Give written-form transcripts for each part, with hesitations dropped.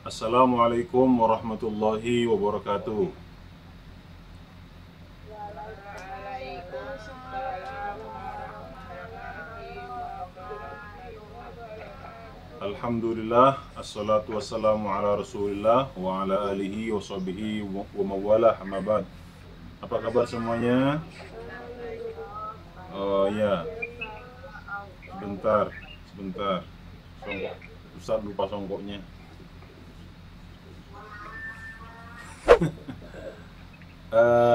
Assalamualaikum warahmatullahi wabarakatuh. Waalaikumsalam warahmatullahi wabarakatuh. Alhamdulillah, assalatu wassalamu ala rasulillah wa ala alihi wa sahbihi wa mawalah, amma ba'd. Apa kabar semuanya? Oh ya, sebentar. Songkok. Ustaz lupa songkoknya.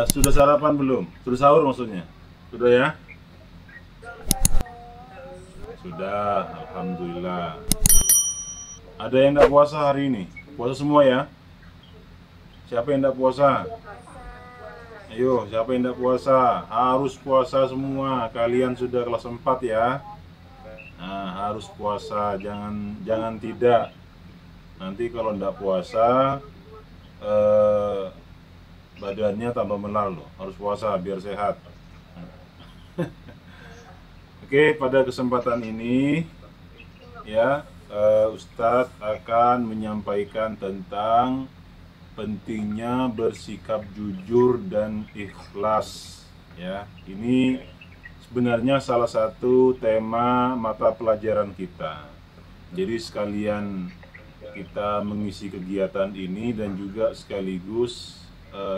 Sudah sarapan belum? Sudah sahur maksudnya? Sudah ya? Sudah, alhamdulillah. Ada yang tidak puasa hari ini? Puasa semua ya? Siapa yang tidak puasa? Ayo, siapa yang tidak puasa? Harus puasa semua. Kalian sudah kelas 4 ya? Nah, harus puasa, jangan tidak. Nanti kalau tidak puasa badannya tambah melal loh. Harus puasa biar sehat. Oke, pada kesempatan ini ya, Ustadz akan menyampaikan tentang pentingnya bersikap jujur dan ikhlas. Ya, ini sebenarnya salah satu tema mata pelajaran kita. Jadi sekalian kita mengisi kegiatan ini dan juga sekaligus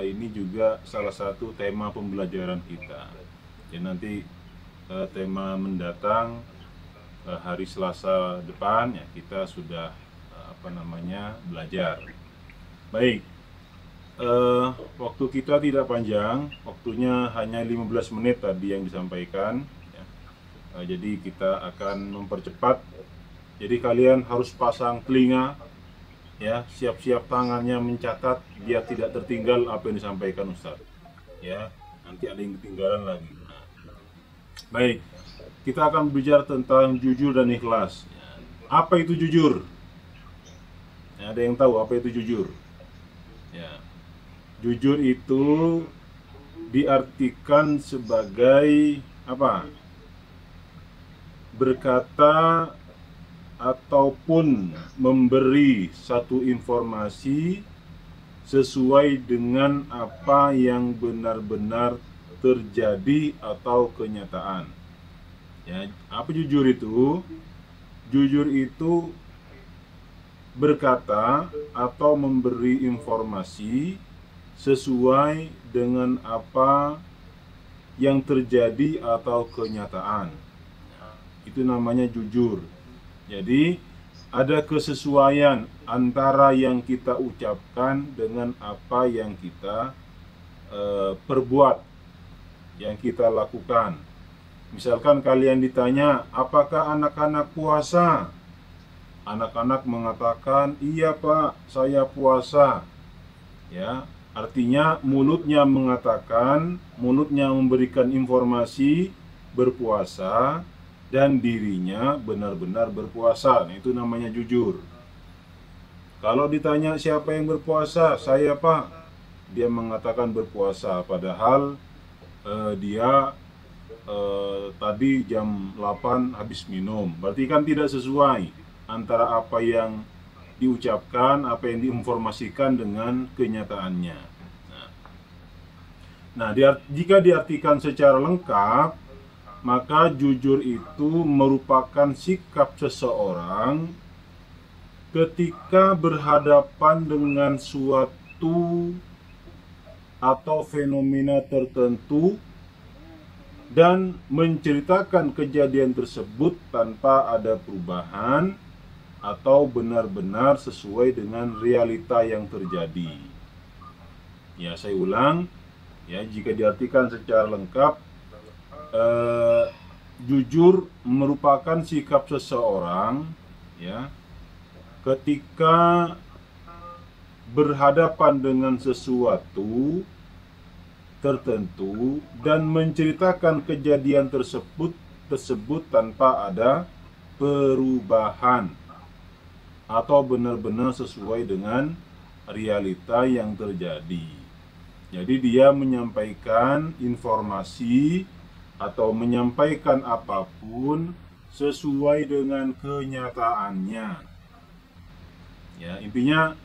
ini juga salah satu tema pembelajaran kita. Jadi nanti tema mendatang hari Selasa depan ya kita sudah belajar. Baik, waktu kita tidak panjang, waktunya hanya 15 menit tadi yang disampaikan ya. Jadi kita akan mempercepat. Jadi kalian harus pasang telinga ya, siap-siap tangannya mencatat biar tidak tertinggal apa yang disampaikan Ustaz. Ya, nanti ada yang ketinggalan lagi. Baik, kita akan bicara tentang jujur dan ikhlas. Apa itu jujur? Ya, ada yang tahu apa itu jujur? Ya, jujur itu diartikan sebagai apa? Berkata ataupun memberi satu informasi sesuai dengan apa yang benar-benar terjadi atau kenyataan. Ya, apa jujur itu? Jujur itu berkata atau memberi informasi sesuai dengan apa yang terjadi atau kenyataan. Itu namanya jujur. Jadi ada kesesuaian antara yang kita ucapkan dengan apa yang kita perbuat, yang kita lakukan. Misalkan kalian ditanya, apakah anak-anak puasa? Anak-anak mengatakan, iya Pak, saya puasa. Ya, artinya mulutnya mengatakan, mulutnya memberikan informasi berpuasa, dan dirinya benar-benar berpuasa. Nah, itu namanya jujur. Kalau ditanya siapa yang berpuasa, saya Pak, dia mengatakan berpuasa, padahal dia tadi jam 8 habis minum. Berarti kan tidak sesuai antara apa yang diucapkan, apa yang diinformasikan dengan kenyataannya. Nah, jika diartikan secara lengkap, maka jujur itu merupakan sikap seseorang ketika berhadapan dengan suatu atau fenomena tertentu dan menceritakan kejadian tersebut tanpa ada perubahan atau benar-benar sesuai dengan realita yang terjadi. Ya, saya ulang ya, jika diartikan secara lengkap, jujur merupakan sikap seseorang ya ketika berhadapan dengan sesuatu tertentu dan menceritakan kejadian tersebut tanpa ada perubahan atau benar-benar sesuai dengan realita yang terjadi. Jadi dia menyampaikan informasi atau menyampaikan apapun sesuai dengan kenyataannya. Ya, intinya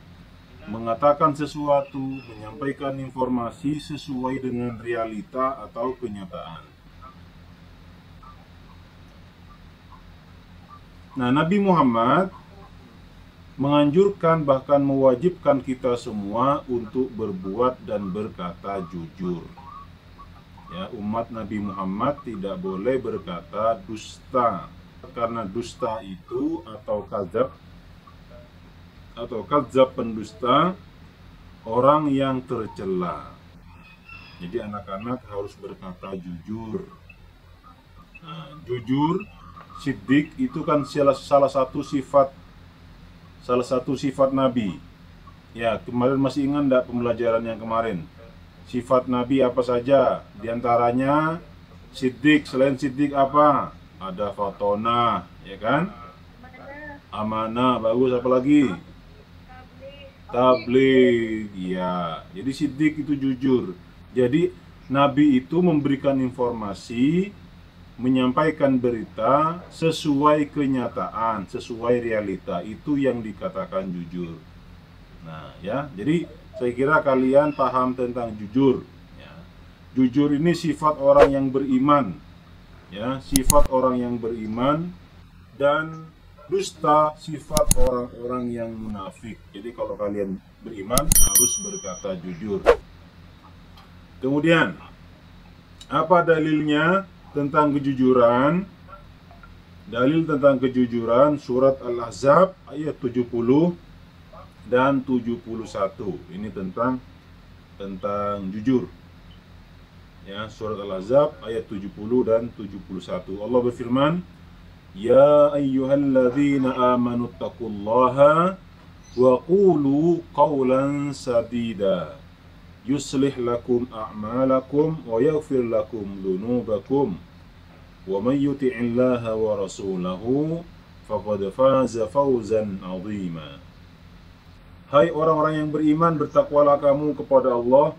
mengatakan sesuatu, menyampaikan informasi sesuai dengan realita atau kenyataan. Nah, Nabi Muhammad menganjurkan bahkan mewajibkan kita semua untuk berbuat dan berkata jujur. Ya, umat Nabi Muhammad tidak boleh berkata dusta, karena dusta itu atau kadzab pendusta, orang yang tercela. Jadi anak-anak harus berkata jujur. Nah, jujur, siddiq itu kan salah satu sifat Nabi. Ya, kemarin masih ingat enggak pembelajaran yang kemarin? Sifat Nabi apa saja? Di antaranya siddiq, selain siddiq apa? Ada fatonah, ya kan? Amanah, bagus, apa lagi? Tabligh, ya. Jadi siddiq itu jujur. Jadi Nabi itu memberikan informasi, menyampaikan berita sesuai kenyataan, sesuai realita. Itu yang dikatakan jujur. Nah, ya. Jadi saya kira kalian paham tentang jujur. Ya. Jujur ini sifat orang yang beriman. Ya, sifat orang yang beriman. Dan dusta sifat orang-orang yang munafik. Jadi kalau kalian beriman harus berkata jujur. Kemudian, apa dalilnya tentang kejujuran? Dalil tentang kejujuran surat Al-Ahzab ayat 70 dan 71. Ini tentang jujur. Ya, surat Al-Ahzab ayat 70 dan 71. Allah berfirman, Ya ayyuhalladzina amanu taqullaha wa qulu qawlan sadida yuslih lakum a'malakum wa yaghfir lakum dhunubakum wa may yuti'illaha wa rasulahu faqad faza fawzan 'azima. Hai orang-orang yang beriman, bertakwalah kamu kepada Allah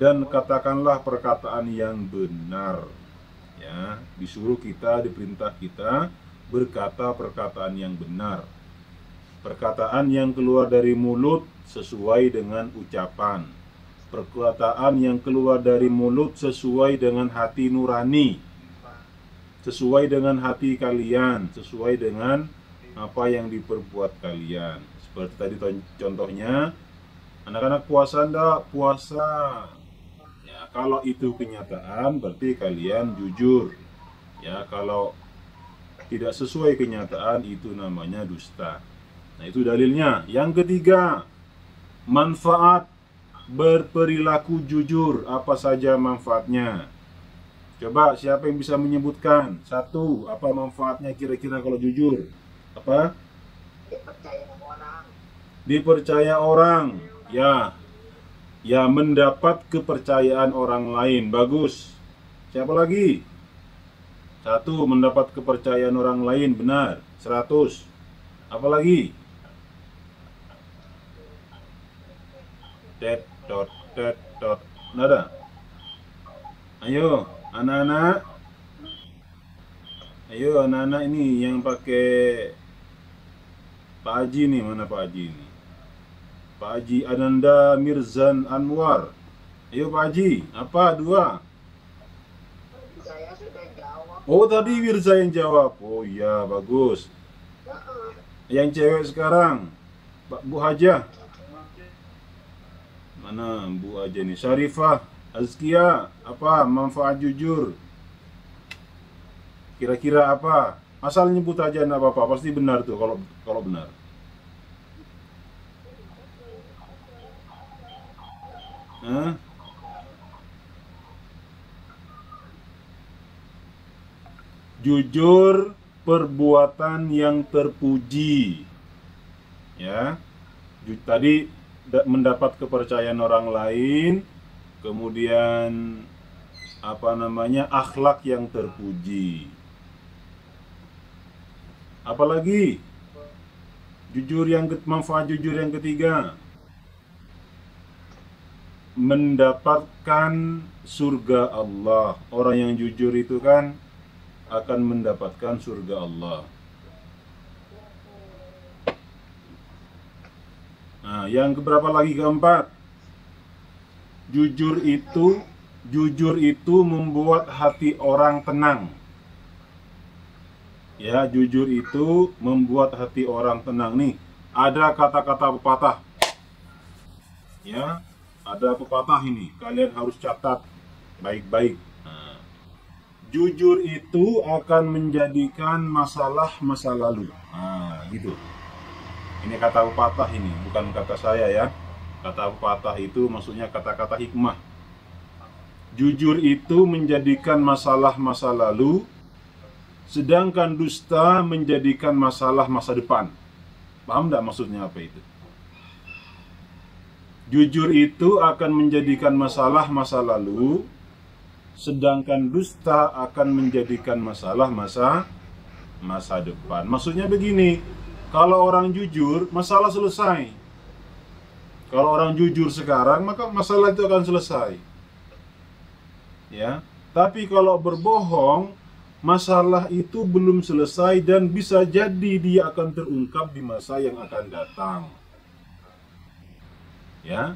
dan katakanlah perkataan yang benar. Ya, disuruh kita, diperintah kita berkata perkataan yang benar. Perkataan yang keluar dari mulut sesuai dengan ucapan. Perkataan yang keluar dari mulut sesuai dengan hati nurani. Sesuai dengan hati kalian, sesuai dengan apa yang diperbuat kalian. Seperti tadi contohnya, anak-anak puasa enggak? Puasa. Ya, kalau itu kenyataan berarti kalian jujur. Ya, kalau tidak sesuai kenyataan itu namanya dusta. Nah, itu dalilnya. Yang ketiga, manfaat berperilaku jujur. Apa saja manfaatnya? Coba siapa yang bisa menyebutkan? Satu, apa manfaatnya kira-kira kalau jujur? Apa? Dipercaya orang. Ya. Ya, mendapat kepercayaan orang lain. Bagus. Siapa lagi? Satu, mendapat kepercayaan orang lain. Benar. 100. Apa lagi? Tet, dot, tet, dot. Nada. Ayo, anak-anak. Ayo, anak-anak ini yang pakai Pak Haji nih. Mana Pak Haji ini? Pak Haji Ananda Mirzan Anwar. Ayo Pak Haji. Apa? 2. Saya sudah jawab. Oh, tadi Wirza yang jawab. Oh iya, bagus. Yang cewek sekarang, Bu Hajah. Mana Bu Hajah nih? Syarifah, Azkia. Apa manfaat jujur? Kira-kira apa? Asal nyebut aja, enggak apa-apa. Pasti benar tuh kalau benar. Hah? Jujur perbuatan yang terpuji. Ya. Tadi mendapat kepercayaan orang lain, kemudian akhlak yang terpuji. Apalagi manfaat jujur yang ketiga, mendapatkan surga Allah. Orang yang jujur itu kan akan mendapatkan surga Allah. yang keberapa lagi? Keempat. Jujur itu membuat hati orang tenang. Ya, jujur itu membuat hati orang tenang. Nih, ada kata-kata pepatah. Ya, ada pepatah ini. Kalian harus catat baik-baik. Nah, jujur itu akan menjadikan masalah masa lalu. Nah, gitu. Ini kata pepatah ini, bukan kata saya ya. Kata pepatah itu maksudnya kata-kata hikmah. Jujur itu menjadikan masalah masa lalu, sedangkan dusta menjadikan masalah masa depan. Paham tidak maksudnya apa itu? Jujur itu akan menjadikan masalah masa lalu, sedangkan dusta akan menjadikan masalah masa depan. Maksudnya begini, kalau orang jujur, masalah selesai. Kalau orang jujur sekarang, maka masalah itu akan selesai. Ya, tapi kalau berbohong, masalah itu belum selesai dan bisa jadi dia akan terungkap di masa yang akan datang. Ya,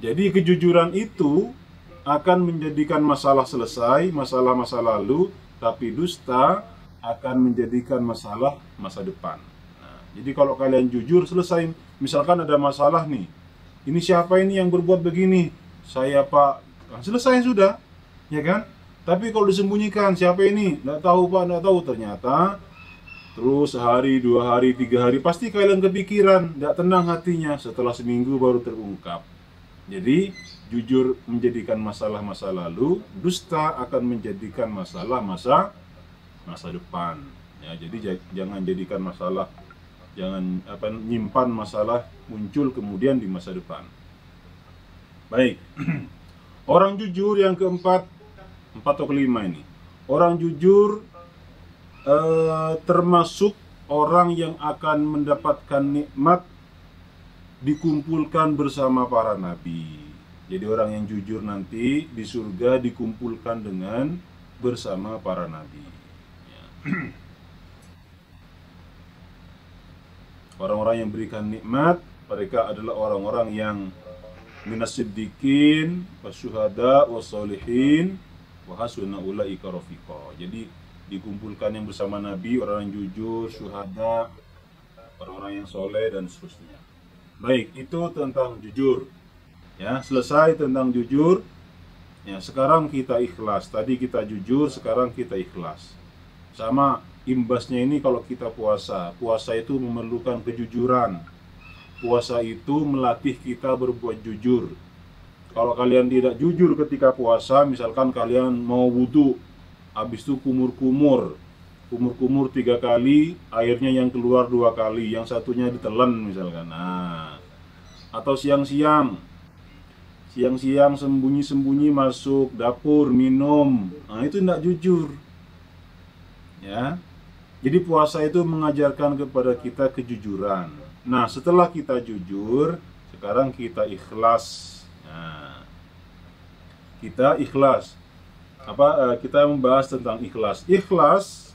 jadi kejujuran itu akan menjadikan masalah selesai, masalah masa lalu, tapi dusta akan menjadikan masalah masa depan. Nah, jadi kalau kalian jujur, selesai. Misalkan ada masalah nih, ini siapa ini yang berbuat begini? Saya Pak. Nah, selesai sudah, ya kan? Tapi kalau disembunyikan, siapa ini? Nggak tahu Pak, nggak tahu. Ternyata terus sehari, 2 hari, 3 hari, pasti kalian kepikiran, nggak tenang hatinya. Setelah seminggu baru terungkap. Jadi jujur menjadikan masalah masa lalu, dusta akan menjadikan masalah masa depan. Ya, jadi jangan jadikan masalah, jangan nyimpan masalah muncul kemudian di masa depan. Baik. Orang jujur yang keempat, 4 atau kelima ini. Orang jujur termasuk orang yang akan mendapatkan nikmat dikumpulkan bersama para nabi. Jadi orang yang jujur nanti di surga dikumpulkan dengan bersama para nabi. Ya. Orang-orang yang berikan nikmat, mereka adalah orang-orang yang minas siddiqin, wasyuhada, wassolihin, wahasuna ulaika rafiqa. Jadi dikumpulkan yang bersama nabi, orang yang jujur, syuhada, orang-orang yang soleh dan seterusnya. Baik, itu tentang jujur. Ya, selesai tentang jujur. Ya, sekarang kita ikhlas. Tadi kita jujur, sekarang kita ikhlas. Sama imbasnya ini kalau kita puasa. Puasa itu memerlukan kejujuran. Puasa itu melatih kita berbuat jujur. Kalau kalian tidak jujur ketika puasa, misalkan kalian mau wudhu, habis itu kumur-kumur 3 kali, airnya yang keluar 2 kali, yang satunya ditelan misalkan. Nah, atau siang-siang sembunyi-sembunyi masuk dapur minum. Nah, itu tidak jujur. Ya. Jadi puasa itu mengajarkan kepada kita kejujuran. Nah, setelah kita jujur, sekarang kita ikhlas. Nah, kita ikhlas. Kita membahas tentang ikhlas. Ikhlas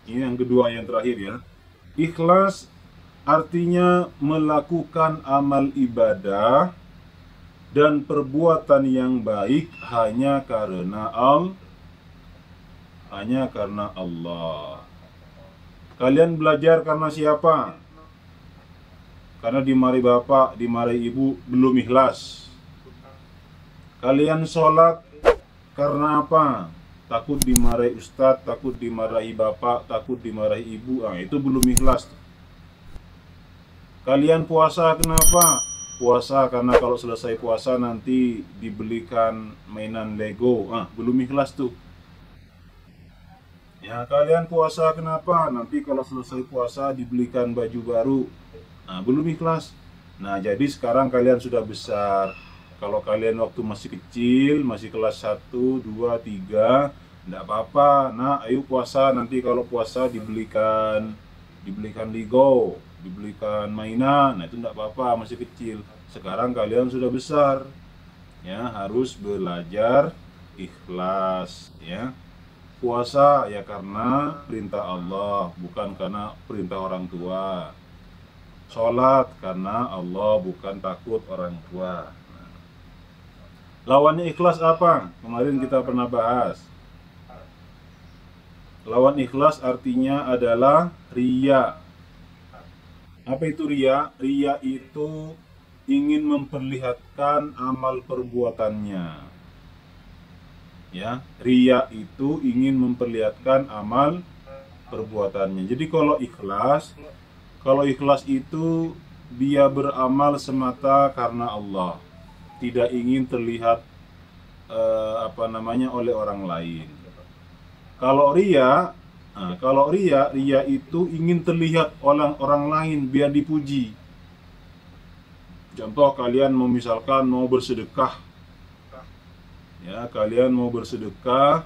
ini yang kedua, yang terakhir ya. Ikhlas artinya melakukan amal ibadah dan perbuatan yang baik hanya karena Allah. Kalian belajar karena siapa? Karena dimarahi bapak, dimarahi ibu, belum ikhlas. Kalian sholat karena apa? Takut dimarahi ustadz, takut dimarahi bapak, takut dimarahi ibu. Itu belum ikhlas. Kalian puasa kenapa? Puasa karena kalau selesai puasa nanti dibelikan mainan Lego. Belum ikhlas tuh. Ya, kalian puasa kenapa? Nanti kalau selesai puasa dibelikan baju baru. Belum ikhlas. Nah, jadi sekarang kalian sudah besar. Kalau kalian waktu masih kecil, masih kelas 1, 2, 3, enggak apa-apa. Nah, ayo puasa, nanti kalau puasa dibelikan Lego, dibelikan mainan. Nah, itu enggak apa-apa, masih kecil. Sekarang kalian sudah besar. Ya, harus belajar ikhlas, ya. Puasa ya karena perintah Allah, bukan karena perintah orang tua. sholat karena Allah, bukan takut orang tua. Nah, lawannya ikhlas apa? Kemarin kita pernah bahas. Lawan ikhlas artinya adalah riya. Apa itu riya? Riya itu ingin memperlihatkan amal perbuatannya. Ya, riya itu ingin memperlihatkan amal perbuatannya. Jadi kalau ikhlas itu dia beramal semata karena Allah, tidak ingin terlihat oleh orang lain. Kalau riya itu ingin terlihat oleh orang lain biar dipuji. Contoh, kalian mau bersedekah. Ya, kalian mau bersedekah,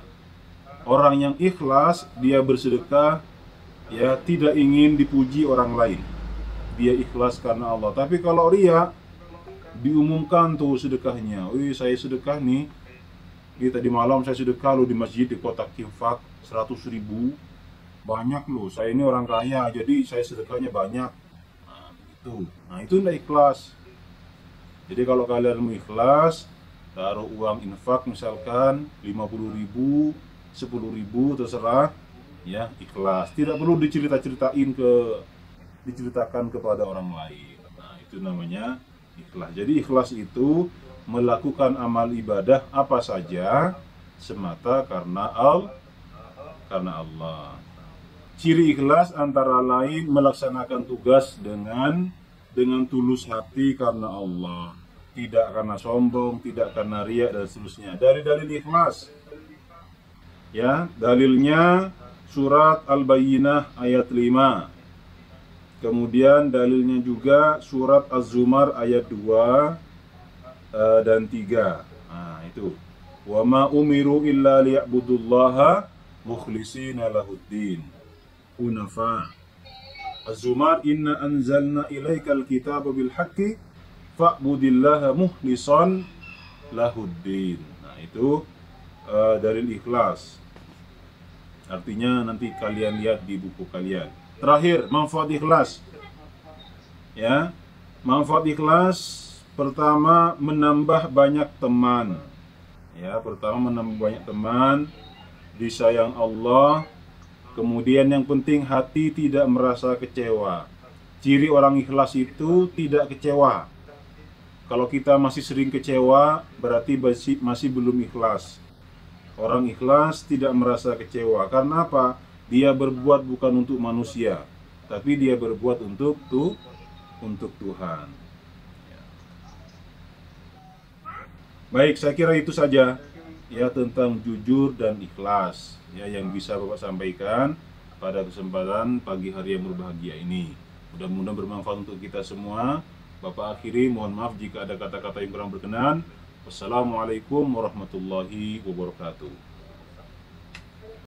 orang yang ikhlas dia bersedekah ya tidak ingin dipuji orang lain. Dia ikhlas karena Allah. Tapi kalau riya, diumumkan tuh sedekahnya. Wih, saya sedekah nih. Ini tadi malam saya sedekah loh di masjid, di kotak infak 100.000. Banyak loh, saya ini orang kaya, jadi saya sedekahnya banyak. Nah itu tidak ikhlas. Jadi kalau kalian mau ikhlas, taruh uang infak misalkan 50.000, 10.000, terserah. Ya, ikhlas. Tidak perlu diceritakan kepada orang lain. Nah, itu namanya ikhlas. Jadi ikhlas itu melakukan amal ibadah apa saja semata karena Allah. Ciri ikhlas antara lain melaksanakan tugas dengan tulus hati karena Allah, tidak karena sombong, tidak karena riya dan seterusnya. Dari dalil ikhlas, ya, dalilnya surat Al-Bayyinah ayat 5. Kemudian dalilnya juga surat Az-Zumar ayat 2 dan 3. Nah, itu. Wa ma umiru illa liya'budullaha mukhlishina lahuddin hunafa. Az-Zumar, inna anzalna ilaikal kitaba bil haqqi fa'budillaha mukhlishan lahuddin. Nah, itu dalil ikhlas. Artinya nanti kalian lihat di buku kalian. Terakhir, manfaat ikhlas. Ya, manfaat ikhlas pertama menambah banyak teman. Ya, pertama menambah banyak teman, disayang Allah. Kemudian yang penting hati tidak merasa kecewa. Ciri orang ikhlas itu tidak kecewa. Kalau kita masih sering kecewa, berarti masih belum ikhlas. Orang ikhlas tidak merasa kecewa. Karena apa? Dia berbuat bukan untuk manusia, tapi dia berbuat untuk Tuhan. Baik, saya kira itu saja ya tentang jujur dan ikhlas ya yang bisa Bapak sampaikan pada kesempatan pagi hari yang berbahagia ini. Mudah-mudahan bermanfaat untuk kita semua. Bapak akhiri, mohon maaf jika ada kata-kata yang kurang berkenan. Wassalamualaikum warahmatullahi wabarakatuh.